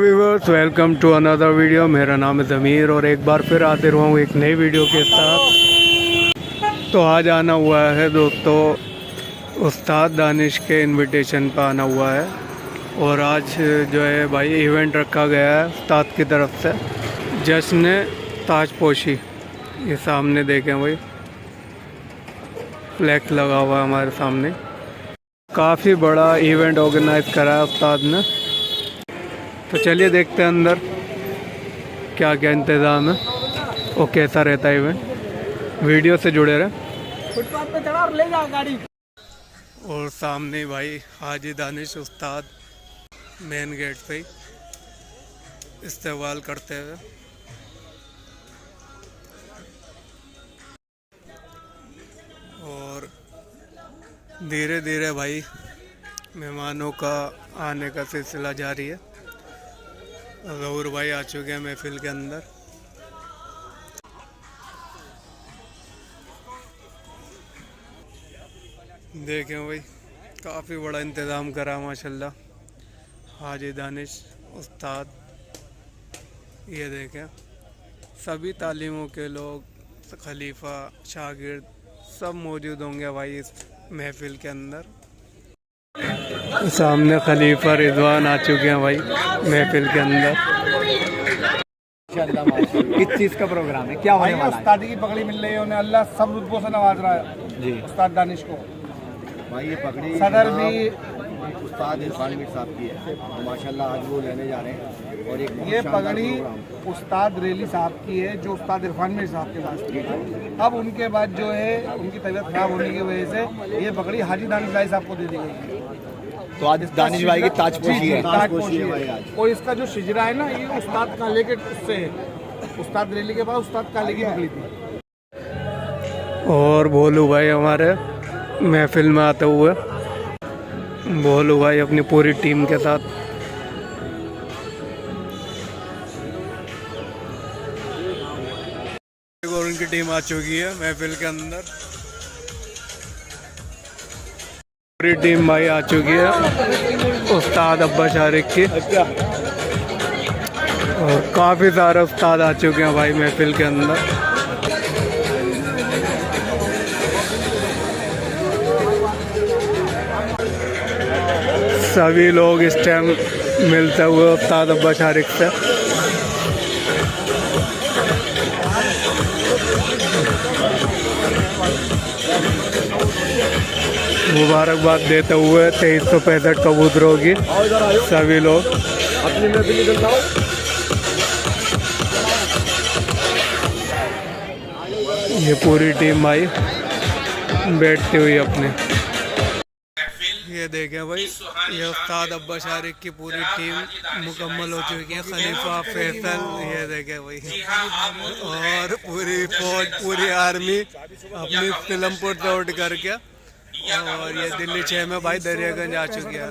Viewers, welcome to another video. मेरा नाम है ज़मीर और एक बार फिर आते रहा हूँ एक नई वीडियो के साथ। तो आज आना हुआ है दोस्तों, उस्ताद दानिश के इनविटेशन पर आना हुआ है। और आज जो है भाई इवेंट रखा गया है उस्ताद की तरफ से, जश्न ताजपोशी। ये सामने देखें भाई, फ्लैक्स लगा हुआ है हमारे सामने। काफ़ी बड़ा इवेंट ऑर्गेनाइज करा है उस्ताद ने। तो चलिए देखते हैं अंदर क्या क्या इंतज़ाम है और कैसा रहता है इवेंट। वीडियो से जुड़े रहे। फुटपाथ पे चढ़ा और ले जाओ गाड़ी। और सामने भाई हाजी दानिश उस्ताद मेन गेट पे ही इस्तेमाल करते हुए। और धीरे धीरे भाई मेहमानों का आने का सिलसिला जारी है। ज़हूर भाई आ चुके हैं महफिल के अंदर। देखें भाई, काफ़ी बड़ा इंतज़ाम करा माशाल्लाह हाजी दानिश उस्ताद। ये देखें, सभी तालीमों के लोग, खलीफा, शागिर्द सब मौजूद होंगे भाई इस महफिल के अंदर। सामने खलीफा रिजवान आ चुके हैं भाई महफिल के अंदर। किस चीज़ का प्रोग्राम है, क्या होने वाला है? उस्तादी की पगड़ी मिल रही है उन्हें, अल्लाह सब रुतबों से नवाज रहा है जी उस्ताद दानिश को। भाई ये पगड़ी सदर भी उस्ताद इरफान मीर साहब की है, तो माशाल्लाह आज वो लेने जा रहे हैं। और एक ये पगड़ी उस्ताद रेली साहब की है जो उस्ताद इरफान मीर साहब के पास की है। अब उनके बाद जो है उनकी तबीयत खराब होने की वजह से ये पगड़ी हाजी दानिश भाई साहब को दे दी गई है। तो आज दानिश भाई की ताजपोशी है। ताजपोशी है। और इसका जो शिजरा है ना, ये उस्ताद काले के उससे है। उस्ताद रेली के पास उस्ताद काले की पगड़ी थी। और भोलू भाई हमारे महफिल में आते हुए, भोलू भाई अपनी पूरी टीम के साथ। और उनकी टीम आ चुकी है महफिल के अंदर। पूरी टीम भाई आ चुकी है उस्ताद अब्बास शारिक की। और काफ़ी सारे उस्ताद आ चुके हैं भाई महफिल के अंदर। सभी लोग इस टाइम मिलते हुए उस्ताद अब्बास शारिक से। मुबारकबाद देते हुए 2365 कबूतरों की सभी लोग। ये पूरी टीम भाई बैठती हुई अपने। ये देखें भाई, ये उस्ताद अब्बास शारिक की पूरी टीम मुकम्मल हो चुकी है। खलीफा, फैसल, ये देखें भाई, और पूरी फौज, पूरी आर्मी अपनी फिल्मपुर से उठ करके। और ये दिल्ली 6 में भाई दरियागंज आ चुकी है।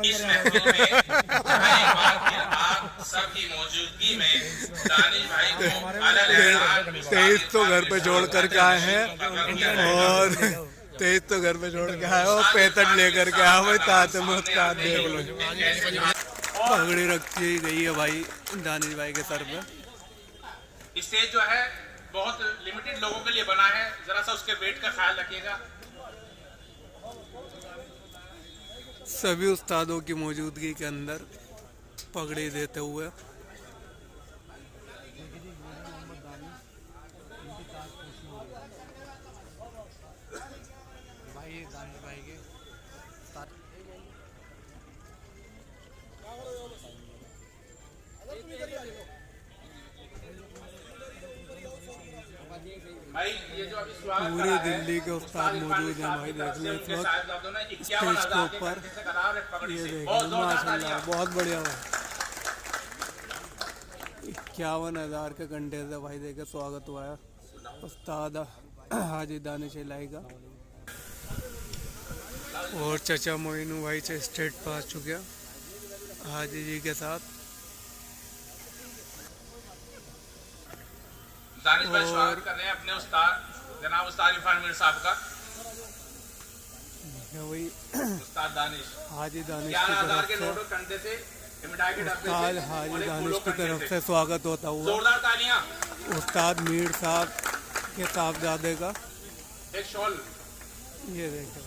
तेईस तो घर पे जोड़ करके आए हैं, और 23 तो घर पे छोड़ के आया और 65 लेकर के आया भाई। तात में उसका हाथ देख लो, पगड़ी रखी गई है भाई दानिश भाई के सर पे। स्टेज जो है बहुत लिमिटेड लोगों के लिए बना है, जरा सा उसके वेट का ख्याल रखिएगा। सभी उस्तादों की मौजूदगी के अंदर पगड़ी देते हुए भाई ये जो अभी पूरी दिल्ली के उस्ताद मौजूद हैं भाई। देख लो इस वक्त स्टेज के ऊपर, ये देखो माशाल्लाह बहुत बढ़िया भाई। 51,000 के घंटे से भाई देखे स्वागत हुआ है उस्ताद हाजी दानिश इलाही का। और चचा मोइनू भाई से स्टेज पर आ चुके हैं हाजी जी के साथ। दानिश भाई स्वागत कर रहे हैं अपने उस्ताद जनाब उस्ताद इरफान मीर साहब का। वही उस्ताद दानिश हाजी दानिश 11,000 के नोटों कंधे से ये मिठाई के डब्बे उस्ताद से हाजी और एक दानिश फूलों की कंटे तरफ से। से स्वागत होता हुआ जोरदार तालियां। उस्ताद मीर साहब के साहबजादे का। एक शॉल, ये देखें,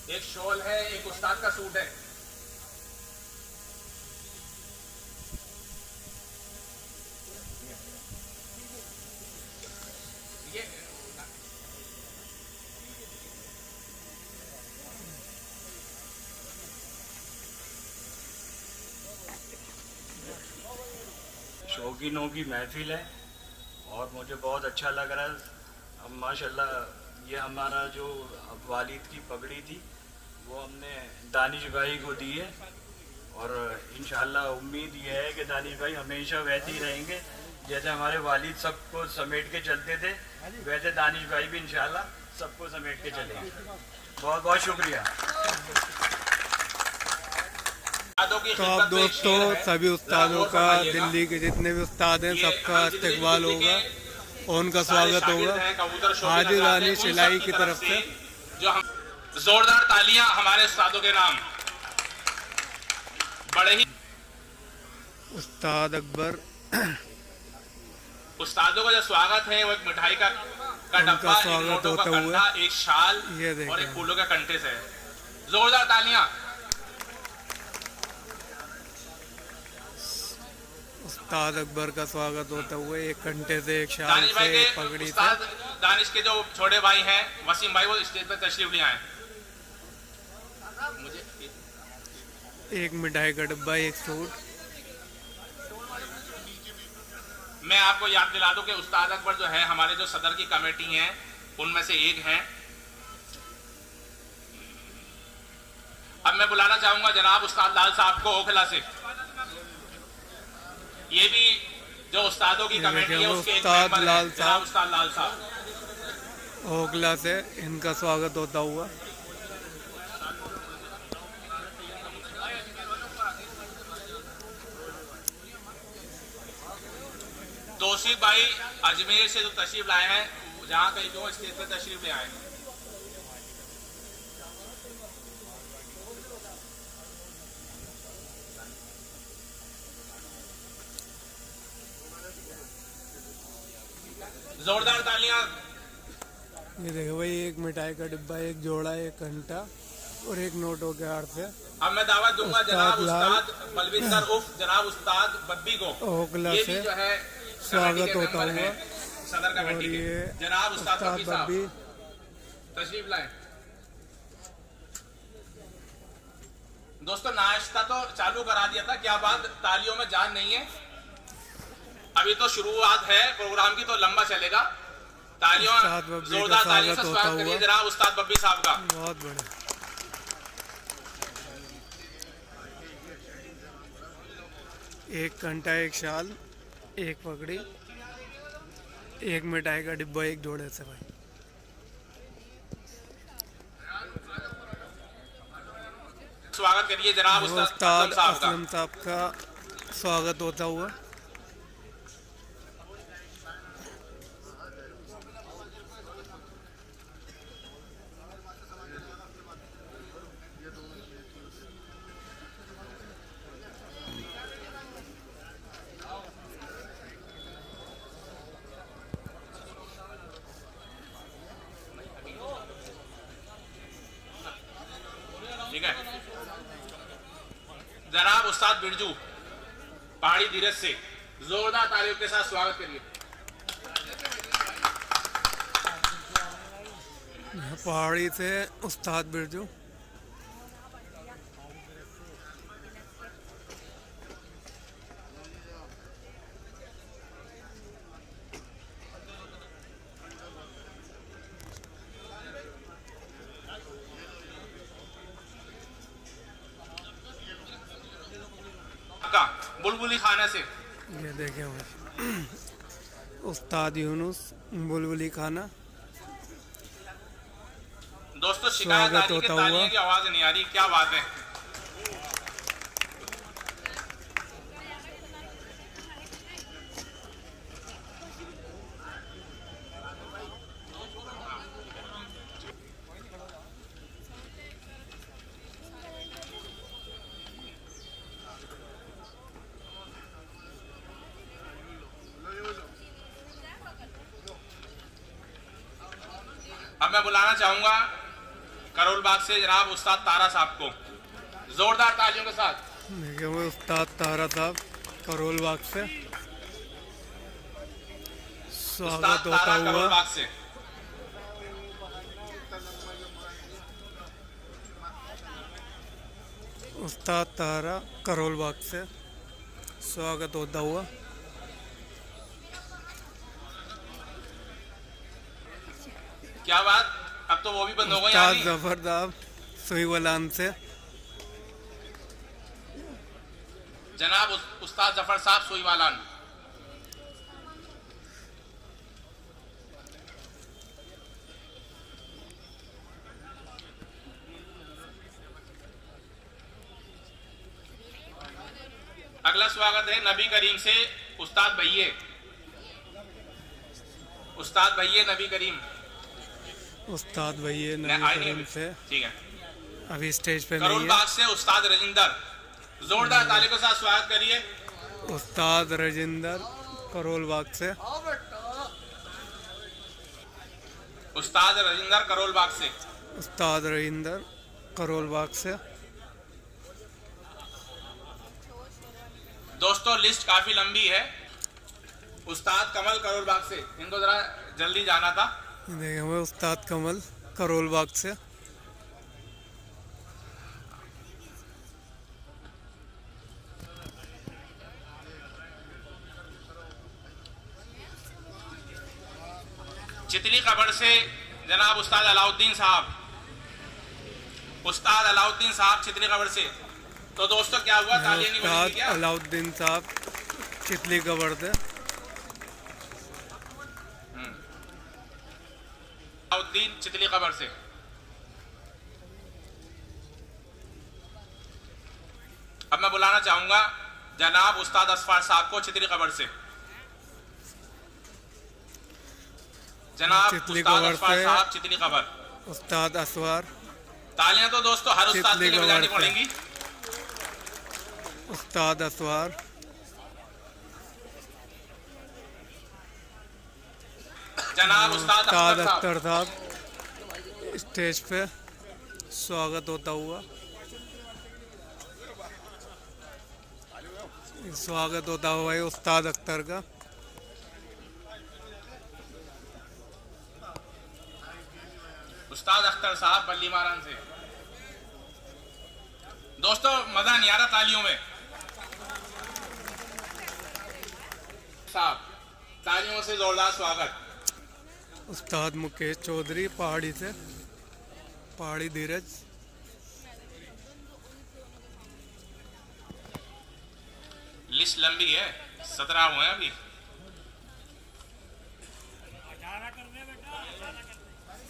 एक शॉल है, एक उस्ताद का सूट है। ये शौकीनों की महफिल है और मुझे बहुत अच्छा लग रहा है। अब माशाल्लाह ये हमारा जो वालिद की पगड़ी थी वो हमने दानिश भाई को दी है और इंशाल्लाह उम्मीद ये है कि दानिश भाई हमेशा वैसे ही रहेंगे जैसे हमारे वालिद सबको समेट के चलते थे, वैसे दानिश भाई भी इंशाल्लाह सबको समेट के चलेंगे। बहुत बहुत शुक्रिया। तो अब दोस्तों सभी उस्तादों का, दिल्ली के जितने भी उस्ताद हैं, सबका इस्तकबाल होगा और उनका स्वागत होगा हाजी दानिश इलाही की तरफ से। जो हम जोरदार तालियां हमारे उस्तादों के नाम। बड़े ही उस्ताद अकबर उस्तादों का जो स्वागत है वो एक मिठाई का डब्बा, एक स्वागत नोटों का होता हुआ। कंधा, एक शाल ये देखें। और एक फूलों के कंटे से। जोरदार तालियां। उस्ताद अकबर का स्वागत होता हुआ एक घंटे से, एक शाल दानिश से, भाई एक के पगड़ी से। उस्ताद दानिश के जो छोटे भाई हैं वसीम भाई, वो स्टेज पर तशरीफ ले आए। मुझे एक मिठाई का डब्बा, एक सूट। मैं आपको याद दिला दूं कि उस्ताद अकबर जो है हमारे जो सदर की कमेटी है उनमें से एक हैं। अब मैं बुलाना चाहूंगा जनाब उस्ताद लाल साहब को ओखला से। ये भी जो उस्तादों की कमेटी है उसके एक उस्ताद मेंबर हैं, लाल जनाब साहब। उस्ताद लाल साहब। ओखला से इनका स्वागत होता हुआ। तौसीफ भाई अजमेर से जो तशरीफ लाए हैं, जहां कहीं जो स्टेज पर तशरीफ ले आए हैं। जोरदार तालियां। ये देखो भाई, एक मिठाई का डिब्बा, एक जोड़ा, एक घंटा और एक नोटों के हार से। अब मैं दावत दूंगा उस्ताद जनाब लाल। उस्ताद बलविंदर उर्फ जनाब उस्ताद बब्बी को। ओखला ये से भी जो है स्वागत कमेटी के होता मेंबर हुआ। हैं, सदर और कमेटी के ये जनाब उस्ताद उस्ताद बब्बी साहब बब्बी तशरीफ लाए। दोस्तों नाश्ता तो चालू करा दिया था, क्या बात, तालियों में जान नहीं है। अभी तो शुरुआत है प्रोग्राम की, तो लंबा चलेगा। तालियों, उस्ताद बब्बी का जोरदार तालियों से स्वागत स्वागत होता करिए हुआ। जनाब उस्ताद बब्बी साहब का। बहुत बढ़िया। एक घंटा, एक शाल, एक पगड़ी, एक मिठाई का डिब्बा, एक जोड़े से भाई। स्वागत करिए जनाब उस्ताद उस्ताद असलम साहब का। असलम साहब का स्वागत होता हुआ। ठीक है जनाब उस्ताद बिरजू पहाड़ी धीरज से जोरदार तालियों के साथ स्वागत करिए। पहाड़ी से उस्ताद बिरजू। का बुलबुली खाने से ये देखें भाई, उस्ताद यूनुस बुलबुली खाना। दोस्तों शिकायत आ स्वागत रही है कि होता तालियों हुआ। की आवाज नहीं आ रही, क्या बात है। अब मैं बुलाना चाहूंगा करोल बाग से जनाब उस्ताद तारा साहब को, जोरदार तालियों के साथ। देखिए वो उस्ताद तारा साहब करोल बाग से उस्ताद स्वागत होता तारा करोल हुआ। बाग से। उस्ताद तारा करोल बाग से स्वागत होता हुआ। क्या बात, अब तो वो भी बंद हो गई। उस्ताद जफर साहब सुईवलान से जनाब उस्ताद जफर साहब सुईवालान। अगला स्वागत है नबी करीम से उस्ताद भैये, उस्ताद भैये नबी करीम। उस्ताद भैया आए नबी नहीं करीम अभी? से ठीक है। अभी स्टेज पे करोल नहीं है। बाग से उस्ताद रजिंदर, जोरदार ताली के साथ स्वागत करिए। उस्ताद रजिंदर करोल बाग से उस्ताद रजिंदर करोल बाग से। उस्ताद रजिंदर करोल बाग से। दोस्तों लिस्ट काफी लंबी है। उस्ताद कमल करोल बाग से, इनको जरा जल्दी जाना था। देखिए वो उस्ताद कमल करोल बाग से। चितली कबर से जनाब उस्ताद अलाउद्दीन साहब, उस्ताद अलाउद्दीन साहब चितली कबर से। तो दोस्तों क्या हुआ, तालियां नहीं बजेंगी उस्ताद क्या? अलाउद्दीन साहब चितली कबर से। अलाउद्दीन चितली कबर से। अब मैं बुलाना चाहूंगा जनाब उस्ताद असफार साहब को चितली कबर से। जनाब चितली उस्ताद कबर असफार से। साहब चितली कबर। उस्ताद असवार तालियां तो दोस्तों हर उस्ताद के लिए चितली बजानी कबर से। पड़ेंगी। उस्ताद असवार। जनाब उस्ताद उस्ताद अख्तर साहब। अख्तर साहब स्टेज पे स्वागत होता हुआ। स्वागत होता हुआ है उस्ताद अख्तर का। उस्ताद अख्तर साहब बल्ली मारान से। दोस्तों मजा नहीं आ रहा तालियों में। साहब तालियों से जोरदार स्वागत। उस्ताद मुकेश चौधरी पहाड़ी से, पहाड़ी धीरज। लिस्ट लंबी है, 17 हुए हैं अभी।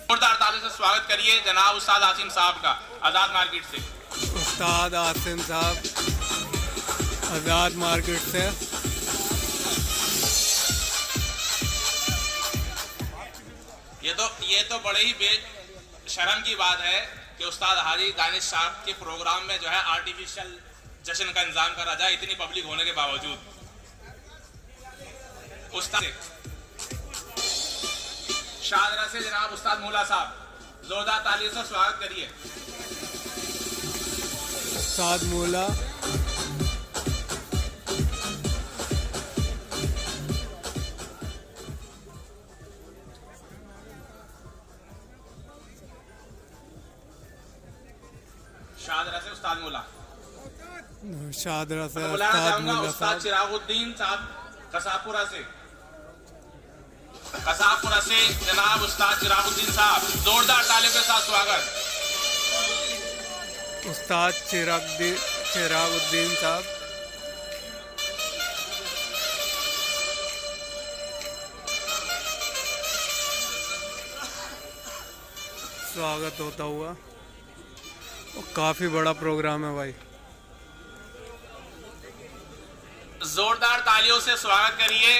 जोरदार ताली से स्वागत करिए जनाब उस्ताद आसिम साहब का, आजाद मार्केट से। उस्ताद आसिम साहब आज़ाद मार्केट से। ये तो बड़े ही बेशर्म की बात है कि उस्ताद हाजी दानिश साहब के प्रोग्राम में जो है आर्टिफिशियल जश्न का इंतजाम करा जाए, इतनी पब्लिक होने के बावजूद। उस्ताद शाहदरा से जनाब उस्ताद मूला साहब, जोरदार तालियों से स्वागत करिए। उस्ताद मूला शाहदरा से उस्ताद मूला। शाहदरा से तो बुलाना उस्ताद चाहूंगा मूला उस्ताद साहब। चिरागुद्दीन साहब कसापुरा से। कसापुरा से जनाब उस्ताद चिरागुद्दीन साहब, जोरदार तालियों के साथ स्वागत। उस्ताद चिरागुद्दीन साहब। स्वागत होता हुआ। और काफी बड़ा प्रोग्राम है भाई। जोरदार तालियों से स्वागत करिए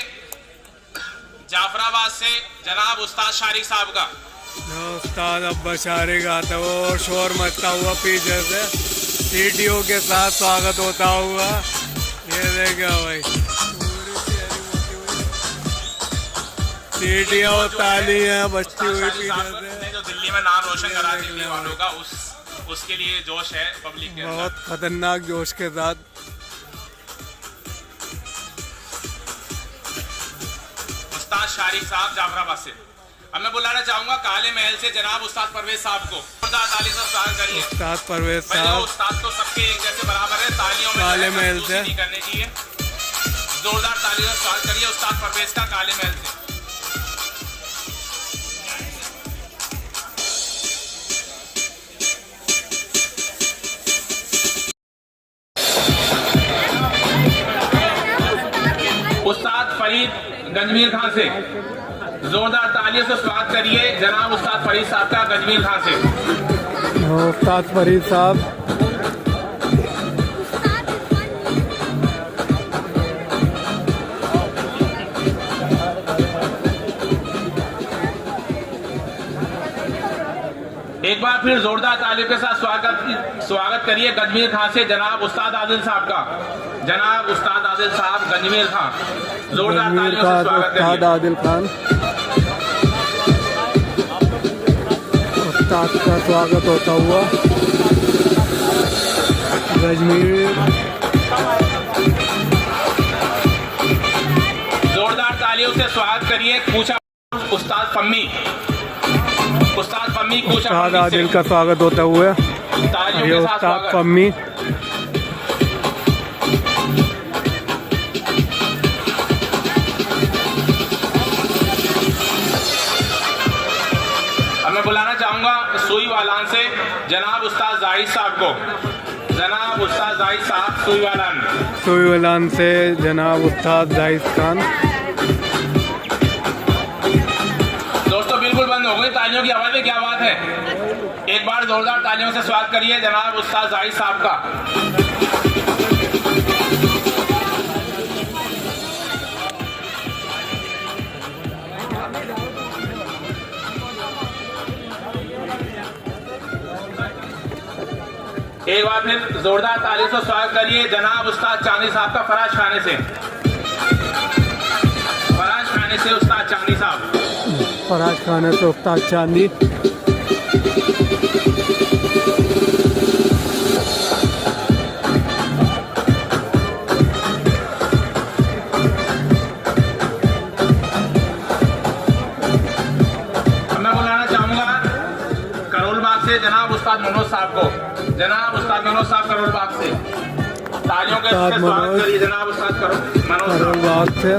जाफराबाद से जनाब उस्ताद शारिक साहब का। उस्ताद अब्बास शारिक आता हुआ और शोर मचता हुआ पीछे से सीटियों के साथ स्वागत होता हुआ। ये देखा भाई, सीटियाँ और तालियां बजती हुई पीछे से। ने जो ताली में नाम रोशन करा दिल्ली वालों का, उसके लिए जोश है पब्लिक के अंदर। बहुत खतरनाक जोश के साथ। उस्ताद शारिक साहब जाफराबाद से। अब मैं बुलाना चाहूंगा काले महल से जनाब उस्ताद परवेज साहब को। जोरदार ताली से स्वागत करिए। उस्ताद परवेज भाई साहब उस्ताद तो सबके एक जैसे बराबर है, तालियों में काले महल से नहीं करने की है। जोरदार ताली से स्वागत करिए उस्ताद परवेज का काले महल से। उस्ताद फरीद गंजमीर खान से जोरदार तालियों से स्वागत करिए जनाब उस्ताद फरीद साहब का गंजमीर खान से। उस्ताद फरीद साहब एक बार फिर जोरदार तालियों के साथ स्वागत करिए गंजमीर खान से जनाब उस्ताद आदिल साहब का। जनाब उस्ताद आदिल साहब गंजमीर खान, जोरदार तालियों से स्वागत करिए। उस्ताद आदिल खान, उस्ताद का स्वागत होता हुआ गंजमीर। जोरदार तालियों से स्वागत करिए कूचा उस्ताद फम्मी। उस्ताद फम्मी कूचा उस्ताद आदिल का स्वागत होता हुआ ये उस्ताद फम्मी। अब मैं बुलाना चाहूंगा सुई वालान से जनाब उस्ताद जाहिद साहब को। जनाब उस्ताद जाहिद साहब सुई वालान से जनाब उस्ताद जाहिद खान। दोस्तों बिल्कुल बंद हो गई तालियों की आवाज़ में, क्या बात है। एक बार जोरदार तालियों से स्वागत करिए जनाब उस्ताद जाहिद साहब का। एक बार फिर जोरदार तालियों से स्वागत करिए जनाब उस्ताद चांदी साहब का फराज खाने से। फराज खाने से उस्ताद चांदी साहब। फराज खाने से उस्ताद चांदी। मैं बुलाना चाहूंगा करोल बाग से जनाब उस्ताद मनोज साहब को। जनाब उस्ताद मनोज साहब करोल बाग से तालियों के साथ स्वागत करिए जनाब उस्ताद मनोज करोल बाग से।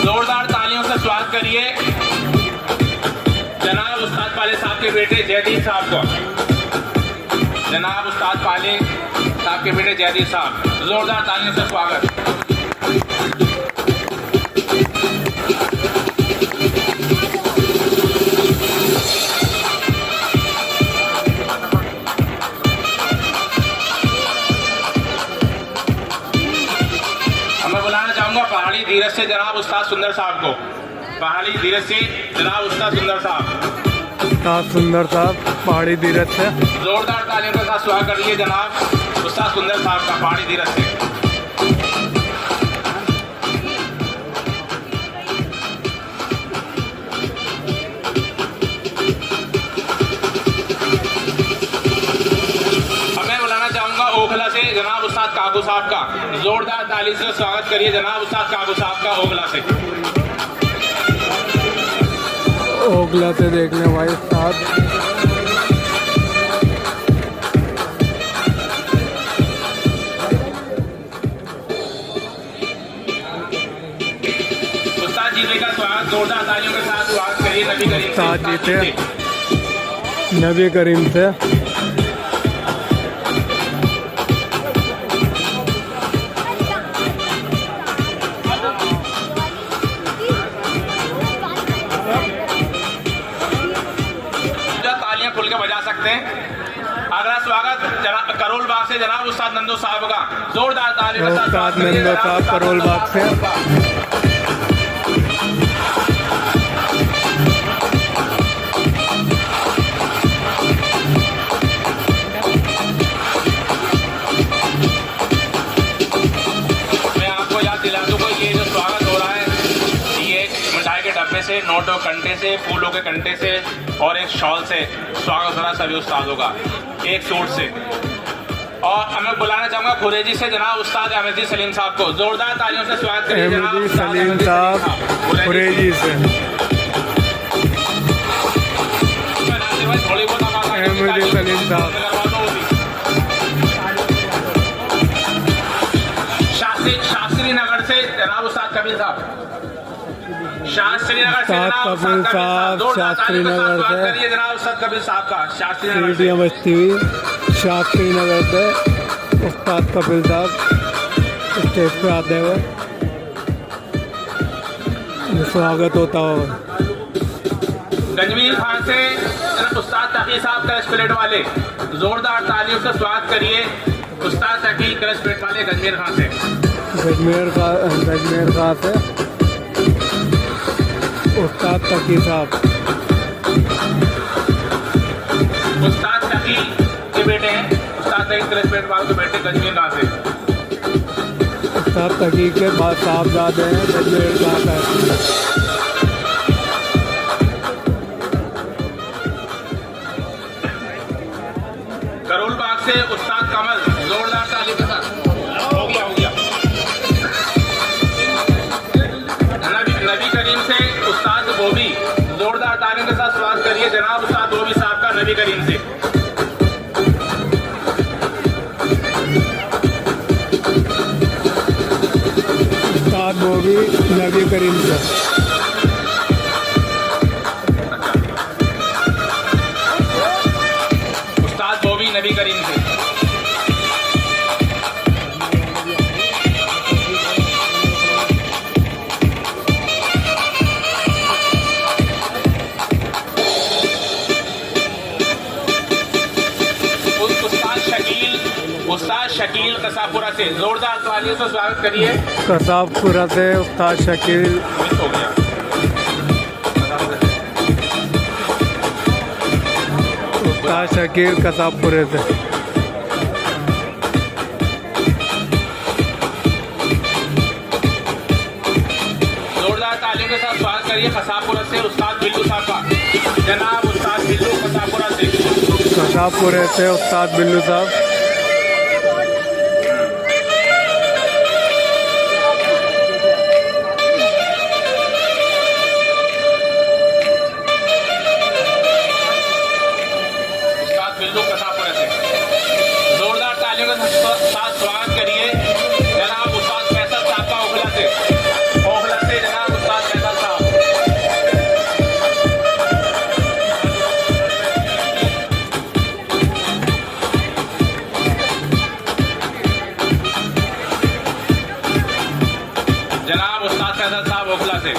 जोरदार तालियों से स्वागत करिए जनाब उस्ताद पाले साहब के बेटे जयदीप साहब को। जनाब उस्ताद पाले साहब के बेटे जयदीप साहब, जोरदार तालियों से स्वागत। मैं बुलाना चाहूंगा पहाड़ी धीरज से जनाब उस्ताद सुंदर साहब को। पहाड़ी धीरज से जनाब उस्ताद सुंदर साहब। उस्ताद सुंदर साहब पहाड़ी धीरज से जोरदार तालियों के साथ स्वागत करिए जनाब उस्ताद सुंदर साहब का पहाड़ी धीरज से। ओखला से जनाब उस्ताद काकू साहब का। जोरदार ताली से स्वागत करिए जनाब उस्ताद काकू साहब का ओखला से। ओखला से देखने भाई उस्ताद। उस्ताद जीते का स्वागत जोरदार तालियों के साथ स्वागत करिए नबी करीम से। उस्ताद जीते नबी करीम से। खुल के बजा सकते हैं। अगला स्वागत करोल बाग से जनाब उस्ताद नंदो साहब का। जोरदार ताली के साथ उस्ताद नंदो साहब करोल बाग से। नोटों कंटे से, फूलों के कंटे से और एक शॉल से स्वागत हो रहा सभी उस्तादों का, एक सूट से। और मैं बुलाना चाहूँगा खुरेजी से जनाब उस्ताद अहमदी सलीम साहब को, जोरदार तालियों से स्वागत करिए जनाब अहमदी उस्ताद सलीम अहमदी साहब खुरेजी से। थोड़ी बहुत आवाज़ आएगी। अहमदी सलीम साहब। शास्त्री नगर से जनाब उस्ताद कबीर साहब, शास्त्री नगर से उस्ताद जनाब कबीर साहब, जोरदार शास्त्री तालियों से नगर स्वागत से। करिए जनाब उस्ताद कबीर साहब का, शास्त्री नगर से। सीटियाँ बजती हुई शास्त्री नगर से उस्ताद कपिल साहब स्टेज पे आते हुए स्वागत होता हो। गंजवीर खान से जनाब उस्ताद तकी साहब कलश प्लेट वाले, जोरदार तालियों से स्वागत करिए उस्ताद तकी कलश प्लेट वाले गंजवीर खान से। गजमेर खां से उस्ताद तकी साहब, उस्ताद तकी के बेटे हैं, उस्ताद तकी कलश प्लेट वाले के बेटे गंजवीर खान से। उस्ताद तकी के बाद साहबजादे हैं गजमेर खां से। करोल बाग से उस्ताद कमल, जोरदार ताली के साथ। हो गया नबी करीम से उस्ताद बोबी, जोरदार तालियों के साथ स्वागत करिए जनाब उस्ताद बोबी साहब का नबी करीम से। उस्ताद बोबी नबी करीम से। उस्ताद बोबी नबी करीम से। उस्ताद शकील कसापुरा से, जोरदार तालियों से स्वागत करिए। कसाबपुरा से उस्ताद शकील। हो गया उस्ताद शकील कसाबपुरे से। जोरदार तालियों के साथ स्वागत करिए कसापुरा से उस्ताद बिल्लू साहब का, जनाब उस्ताद बिल्लू कसापुरा से। कसाबपुरे से उस्ताद बिल्लू साहब। जोरदार तालियों के साथ स्वागत करिए जनाब उस्ताद फैसल साहब का ओखला से जनाब उस्ताद फैसल साहब। जनाब उस्ताद फैसल साहब ओखला से।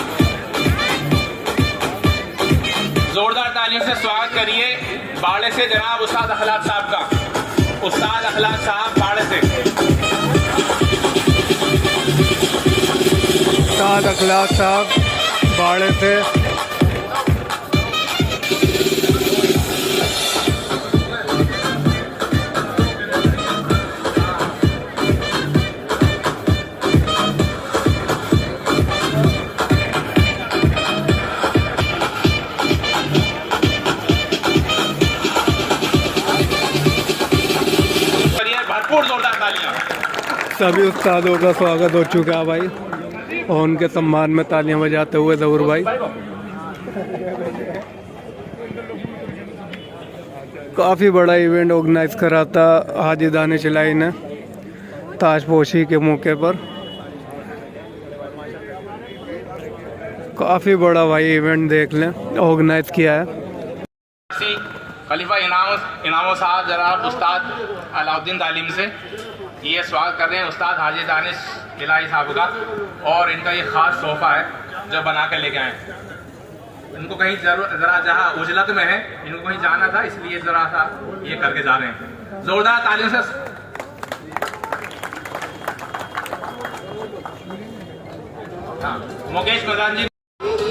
जोरदार तालियों से स्वागत करिए बाड़े से जनाब उस्ताद अखलाक साहब का, उस्ताद अखलाक साहब बाड़े से। उस्ताद अखलाक साहब बाड़े से। जोरदार तालियां। सभी उस्तादों का स्वागत हो चुका है भाई, और उनके सम्मान में तालियां बजाते हुए ज़हूर भाई। काफ़ी बड़ा इवेंट ऑर्गेनाइज करा था हाजी दानिश इलाही ने ताजपोशी के मौके पर। काफ़ी बड़ा भाई इवेंट देख लें ऑर्गेनाइज किया है। खलीफा इनामो साहब जनाब उस्ताद अलाउद्दीन तालीम से ये स्वागत कर रहे हैं उस्ताद हाजी दानिश इलाही साहब का, और इनका ये ख़ास तोहफा है जो बना कर लेके आए। इनको कहीं ज़रा जहाँ उजलत में है, इनको कहीं जाना था, इसलिए ज़रा सा ये करके जा रहे हैं। ज़ोरदार तालियों से। हाँ, मुकेश प्रधान जी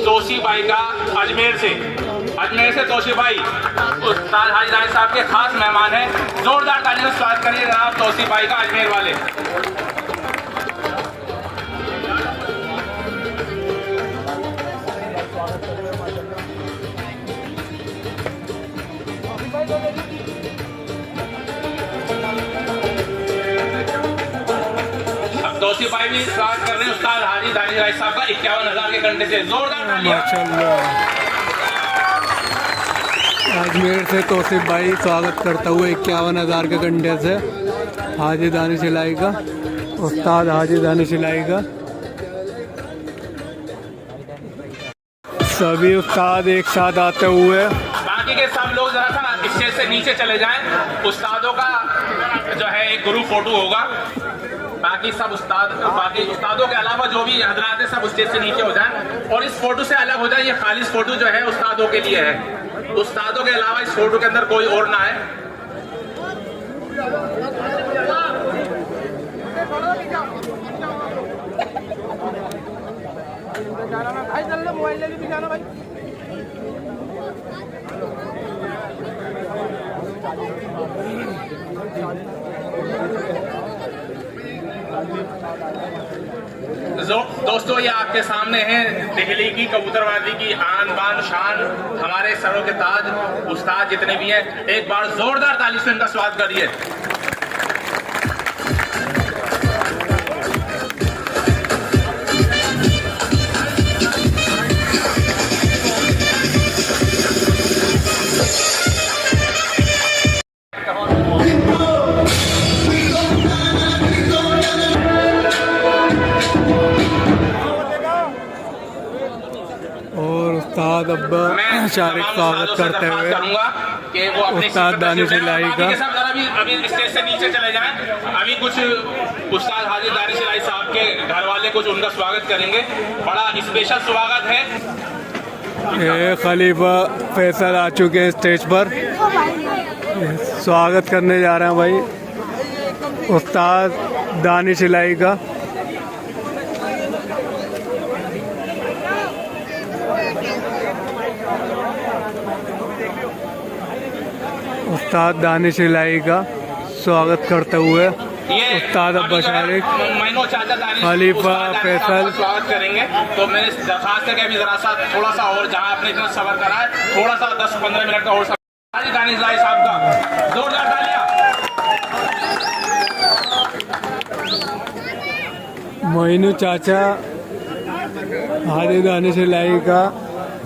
तोशी भाई का अजमेर से तोशी भाई उस्ताद हाजी दानिश साहब के खास मेहमान हैं। जोरदार तालियों से स्वागत करिए जनाब तोशी भाई का अजमेर वाले। तौसीफ भाई भी स्वागत कर रहे हैं उस्ताद हाजी दानिश भाई साहब का 51,000 के घंटे से। जोरदार तालियां। माशाल्लाह। अजमेर से तौसीफ भाई स्वागत करता हुआ 51,000 के घंटे से हाजी दानिश इलाही का, उस्ताद हाजी दानिश इलाही का। सभी उस्ताद एक साथ आते हुए। बाकी के सब लोग जरा सा स्टेज से नीचे चले जाएं। उस्तादों का जो है एक ग्रुप फोटो होगा। बाकी सब बाकी उस्तादों के अलावा जो भी हजरात है सब स्टेज से नीचे हो जाएं और इस फोटो से अलग हो जाए। ये खालिस फोटो जो है उस्तादों के लिए है। उस्तादों के अलावा इस फोटो के अंदर कोई और ना है। भाई जल्दी मोबाइल लेके भी जाना भाई। दोस्तों, ये आपके सामने है दिल्ली की कबूतरबाजी की आन बान शान, हमारे सरों के ताज उस्ताद जितने भी हैं, एक बार जोरदार ताली से इनका स्वागत करिए। और उस्ताद अब्बा शारिक स्वागत करते हुए कि वो अपने उस्ताद दानिश इलाही का। अभी स्टेज से नीचे चले जाएं। अभी कुछ उस्ताद हाजी दानिश इलाही साहब के घर वाले कुछ उनका स्वागत करेंगे। बड़ा स्पेशल स्वागत है। ये खलीफा फैसल आ चुके हैं स्टेज पर, स्वागत करने जा रहे हैं भाई उस्ताद दानिश इलाही का। उस्ताद दानिश इलाही का स्वागत करते हुए उस्ताद अब्बा शारिक, खलीफा फैसल स्वागत करेंगे। तो मैंने दरखास्त है कि अभी जरा सा थोड़ा सा और जहां आपने इतना सबर करा है थोड़ा सा 10-15 मिनट का और हाजी दानिश इलाही साहब का जोरदार तालियां। मोइनू चाचा हाजी दानिश इलाही का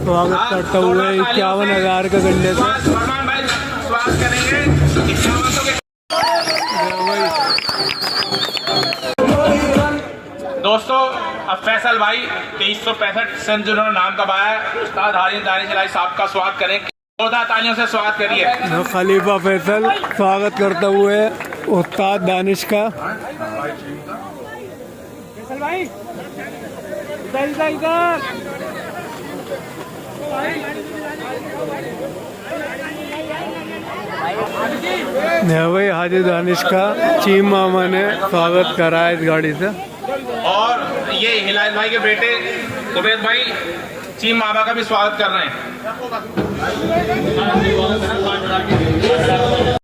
स्वागत करते हुए 51,000 के गंडे से। फरमान भाई स्वागत करेंगे 51 के। दोस्तों, अब फैसल भाई 2365 से जिन्होंने नाम कमाया है, उस्ताद हाजी दानिश इलाही साहब का स्वागत करें। जोरदार तालियों से स्वागत करिए। खलीफा फैसल स्वागत करते हुए उस्ताद दानिश का। भाई भाई हाजी दानिश का चीम मामा ने स्वागत करा है इस गाड़ी से। और ये हिलाल भाई के बेटे उबैद भाई चीम मामा का भी स्वागत कर रहे हैं।